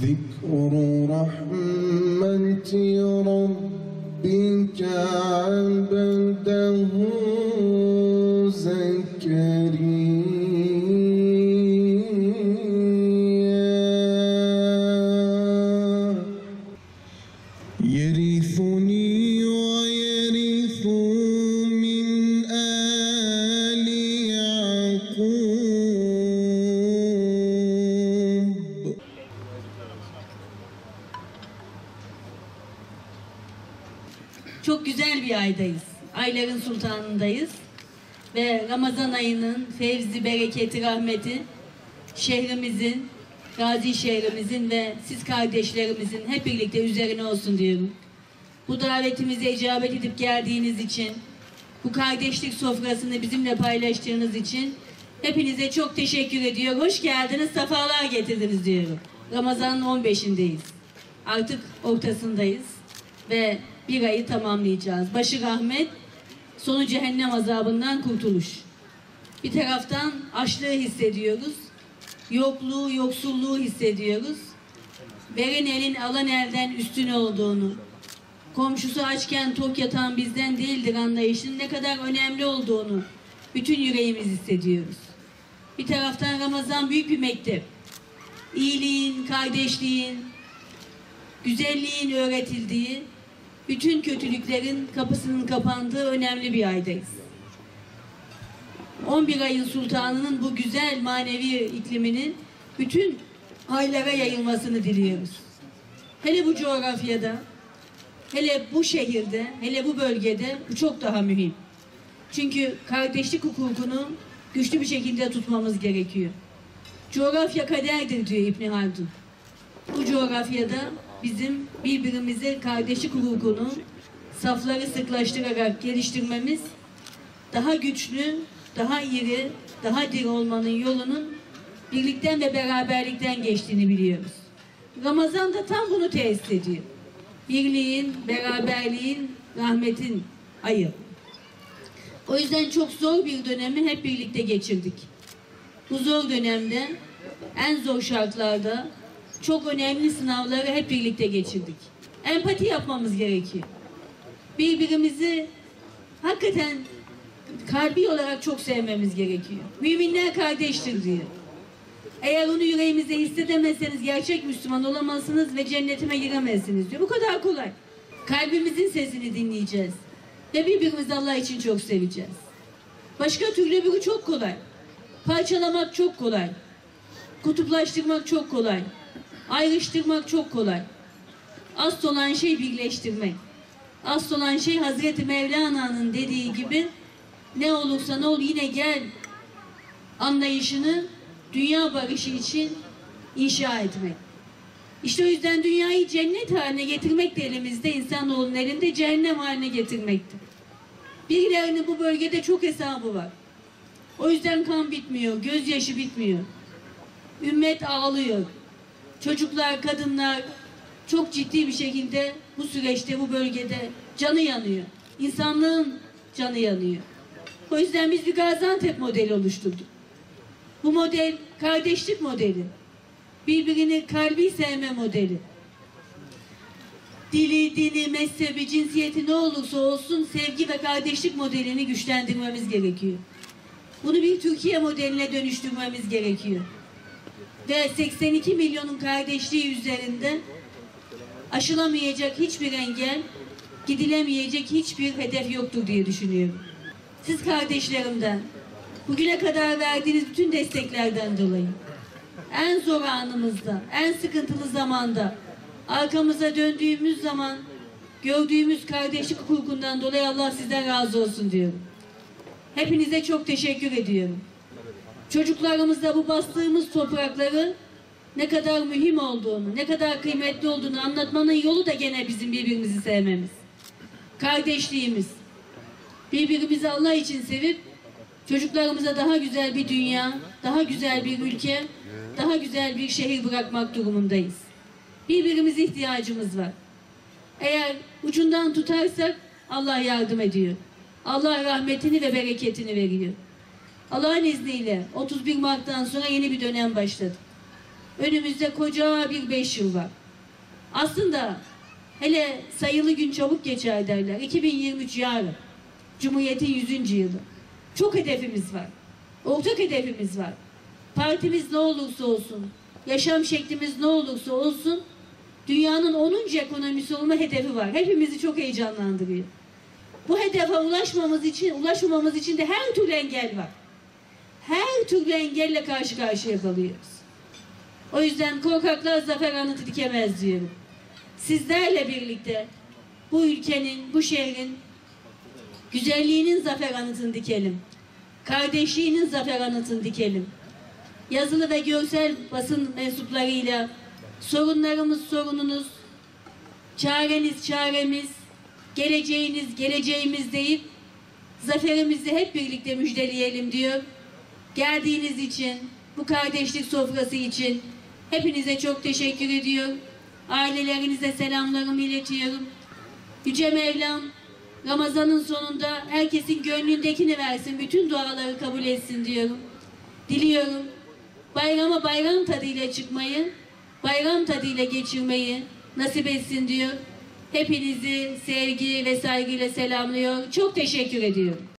ذكر رحمة ربك عبده زكريا يرثني ويرث من آل يعقوب. Çok güzel bir aydayız. Ayların sultanındayız. Ve Ramazan ayının fevzi, bereketi, rahmeti şehrimizin, Gazi şehrimizin ve siz kardeşlerimizin hep birlikte üzerine olsun diyorum. Bu davetimize icabet edip geldiğiniz için, bu kardeşlik sofrasını bizimle paylaştığınız için hepinize çok teşekkür ediyor. Hoş geldiniz, sefalar getirdiniz diyorum. Ramazan'ın 15'indeyiz. Artık ortasındayız ve bir ayı tamamlayacağız. Başı rahmet, sonu cehennem azabından kurtuluş. Bir taraftan açlığı hissediyoruz, yokluğu, yoksulluğu hissediyoruz. Veren elin alan elden üstün olduğunu, komşusu açken tok yatan bizden değildir anlayışının ne kadar önemli olduğunu bütün yüreğimiz hissediyoruz. Bir taraftan Ramazan büyük bir mektep. İyiliğin, kardeşliğin, güzelliğin öğretildiği, bütün kötülüklerin kapısının kapandığı önemli bir aydayız. 11 ayın sultanının bu güzel manevi ikliminin bütün aylara yayılmasını diliyoruz. Hele bu coğrafyada, hele bu şehirde, hele bu bölgede bu çok daha mühim. Çünkü kardeşlik hukukunu güçlü bir şekilde tutmamız gerekiyor. Coğrafya kaderdir diyor İbn Haldun. Bu coğrafyada bizim birbirimize kardeşlik hukukunu safları sıklaştırarak geliştirmemiz, daha güçlü, daha iri, daha diri olmanın yolunun birlikten ve beraberlikten geçtiğini biliyoruz. Ramazan da tam bunu tesis ediyor. Birliğin, beraberliğin, rahmetin ayı. O yüzden çok zor bir dönemi hep birlikte geçirdik. Bu zor dönemde, en zor şartlarda çok önemli sınavları hep birlikte geçirdik. Empati yapmamız gerekiyor. Birbirimizi hakikaten kalbi olarak çok sevmemiz gerekiyor. Müminler kardeştir diyor. Eğer onu yüreğimizde hissedemezseniz gerçek Müslüman olamazsınız ve cennetime giremezsiniz diyor. Bu kadar kolay. Kalbimizin sesini dinleyeceğiz. Ve birbirimizi Allah için çok seveceğiz. Başka türlü bu çok kolay. Parçalamak çok kolay. Kutuplaştırmak çok kolay. Ayrıştırmak çok kolay. Asıl olan şey birleştirmek. Asıl olan şey Hazreti Mevlana'nın dediği gibi ne olursa ne ol yine gel anlayışını dünya barışı için inşa etmek. İşte o yüzden dünyayı cennet haline getirmek de elimizde, insanoğlunun elinde cehennem haline getirmektir. Birilerinin bu bölgede çok hesabı var. O yüzden kan bitmiyor, gözyaşı bitmiyor. Ümmet ağlıyor. Çocuklar, kadınlar çok ciddi bir şekilde bu süreçte, bu bölgede canı yanıyor. İnsanlığın canı yanıyor. O yüzden biz bir Gaziantep modeli oluşturduk. Bu model kardeşlik modeli. Birbirini kalbi sevme modeli. Dili, dini, mezhebi, cinsiyeti ne olursa olsun sevgi ve kardeşlik modelini güçlendirmemiz gerekiyor. Bunu bir Türkiye modeline dönüştürmemiz gerekiyor. Ve 82 milyonun kardeşliği üzerinde aşılamayacak hiçbir engel, gidilemeyecek hiçbir hedef yoktur diye düşünüyorum. Siz kardeşlerimden, bugüne kadar verdiğiniz bütün desteklerden dolayı, en zor anımızda, en sıkıntılı zamanda, arkamıza döndüğümüz zaman gördüğümüz kardeşlik hukukundan dolayı Allah sizden razı olsun diyorum. Hepinize çok teşekkür ediyorum. Çocuklarımızda bu bastığımız toprakları ne kadar mühim olduğunu, ne kadar kıymetli olduğunu anlatmanın yolu da gene bizim birbirimizi sevmemiz. Kardeşliğimiz. Birbirimizi Allah için sevip Çocuklarımıza daha güzel bir dünya, daha güzel bir ülke, daha güzel bir şehir bırakmak durumundayız. Birbirimize ihtiyacımız var. Eğer ucundan tutarsak Allah yardım ediyor. Allah rahmetini ve bereketini veriyor. Allah'ın izniyle 31 Mart'tan sonra yeni bir dönem başladı. Önümüzde koca bir 5 yıl var. Aslında hele sayılı gün çabuk geçer derler. 2023 yarın. Cumhuriyet'in 100. yılı. Çok hedefimiz var. Ortak hedefimiz var. Partimiz ne olursa olsun, yaşam şeklimiz ne olursa olsun, dünyanın 10. ekonomisi olma hedefi var. Hepimizi çok heyecanlandırıyor. Bu hedefe ulaşmamamız için de her türlü engel var. Her türlü engelle karşı karşıya kalıyoruz. O yüzden korkaklar zafer anıtı dikemez diyorum. Sizlerle birlikte bu ülkenin, bu şehrin güzelliğinin zafer anıtını dikelim. Kardeşliğinin zafer anıtını dikelim. Yazılı ve görsel basın mensuplarıyla sorunlarımız sorununuz, çareniz çaremiz, geleceğiniz geleceğimiz deyip zaferimizi hep birlikte müjdeleyelim diyor. Geldiğiniz için, bu kardeşlik sofrası için hepinize çok teşekkür ediyorum. Ailelerinize selamlarımı iletiyorum. Yüce Mevlam Ramazan'ın sonunda herkesin gönlündekini versin, bütün duaları kabul etsin diyorum. Diliyorum. Bayrama bayram tadıyla çıkmayı, bayram tadıyla geçirmeyi nasip etsin diyor. Hepinizi sevgi ve saygıyla selamlıyor. Çok teşekkür ediyorum.